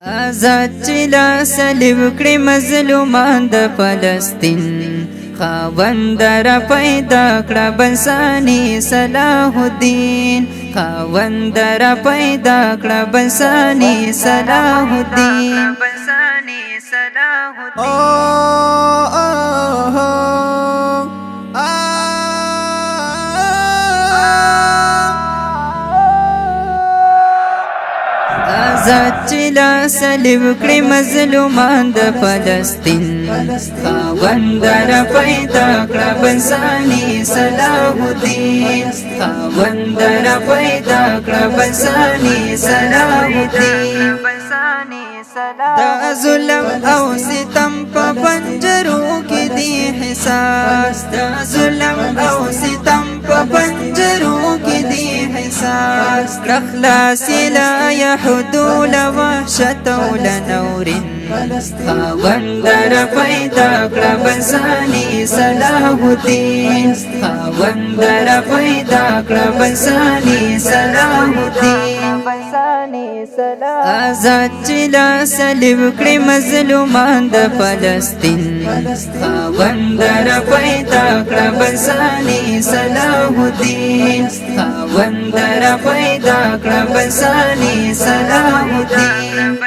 آزاد چې لاسلیب کړي مظلومان د فلسطین خاوند را پیدا کړه بنساني صلاح الدین خاوند را پیدا کړه بنساني صلاح الدین آزاد چې لاسلیب کړي مظلومان د فلسطین خاوند را پیدا کړه بنساني صلاح الدین خاوند را پیدا کړه بنساني صلاح الدین دا ظلم او ستم په پنجرو کې دی حساس دا ظلم او ستم په پنجرو کې دی حساس اخلاص لا يحدول وحشة ولنور خاوند را پیدا کړه بنساني صلاح الدین خاوند را پیدا کړه بنساني صلاح الدین آزاد چې لاسلیب کړي مظلومان د فلسطین خاوند را پیدا کړه بنساني صلاح الدین خاوند را پیدا کړه بنساني صلاح الدین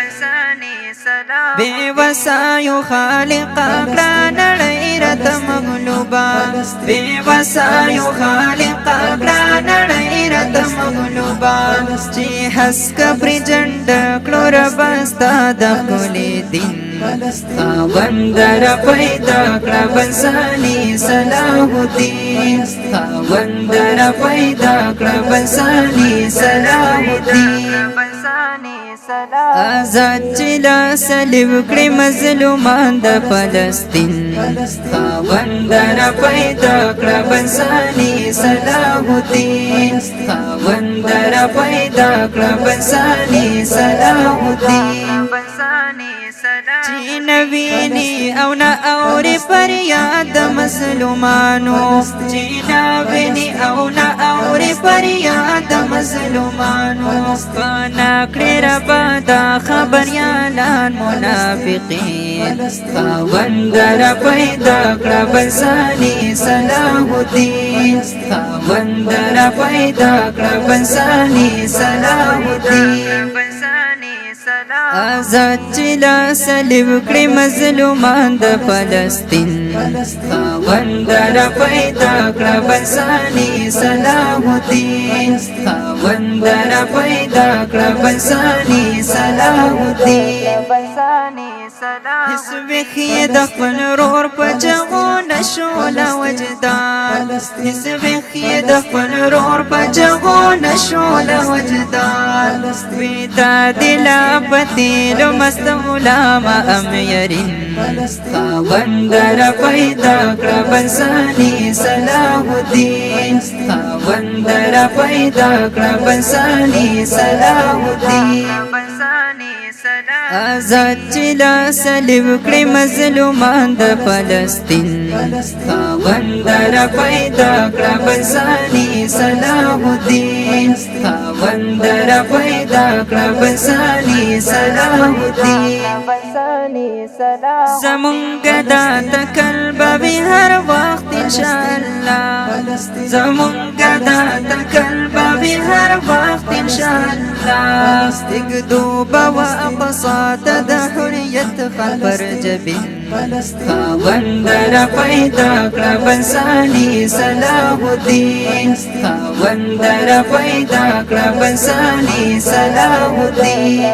بے وسایو خالق کړه نړۍ راته مغلوبه بے وسایو خالق کړه نړۍ راته مغلوبه چې حسک پر جنډ کړو رب ستا د ښکلي دین خاوند را پیدا کړه بنساني صلاح الدین خاوند را پیدا کړه بنساني صلاح الدین آزاد چې لاسلیب کړي مظلومان د فلسطین خاوند را پیدا کړه بنساني صلاح الدین خاوند را پیدا کړه بنساني صلاح الدین چې نویني او نه اوري فریاد مظلومانو چې نویني او نه اوري فریاد مظلومانو فانا کړي رب دا خبریالان منافقین خاوند را پیدا کړه بنساني صلاح الدین خاوند را پیدا کړه بنساني صلاح الدین آزاد چې لاسلیب کړي مظلومان د فلسطین خاوند را پیدا کړه بنساني صلاح الدین خاوند را پیدا کړه بنساني صلاح الدین هیڅ وخی د خپل رور په جغو نشو لا وجدان هیڅ وخی د خپل رور په جغو نشو لا وجدان ودا دل پتیل مست علماء امیرین خاوند را پیدا کړه بنساني صلاح الدین خاوند را پیدا کړه بنساني صلاح الدین آزاد چې لاسلیب کړي مظلومان د فلسطین خاوند را پیدا کړه بنساني صلاح الدین خاوند را پیدا کړه بنساني صلاح الدین زمونږ دا تکل به هر وخت انشاءالله زمونږ دا تکل به هر وخت انشاءالله استګدو بوا اقصات د حریت خبر جبین خاوند را پیدا کړه بنساني صلاح الدین خاوند را پیدا کړه بنساني صلاح الدین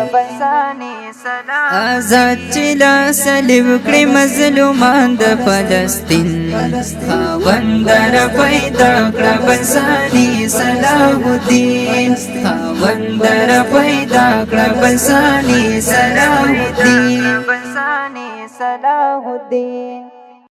آزاد چې لاسلیب کړي مظلومان د فلسطین خاوند را پیدا کړه بنساني صلاح الدین خاوند را پیدا کړه بنساني صلاح الدین صلاح الدین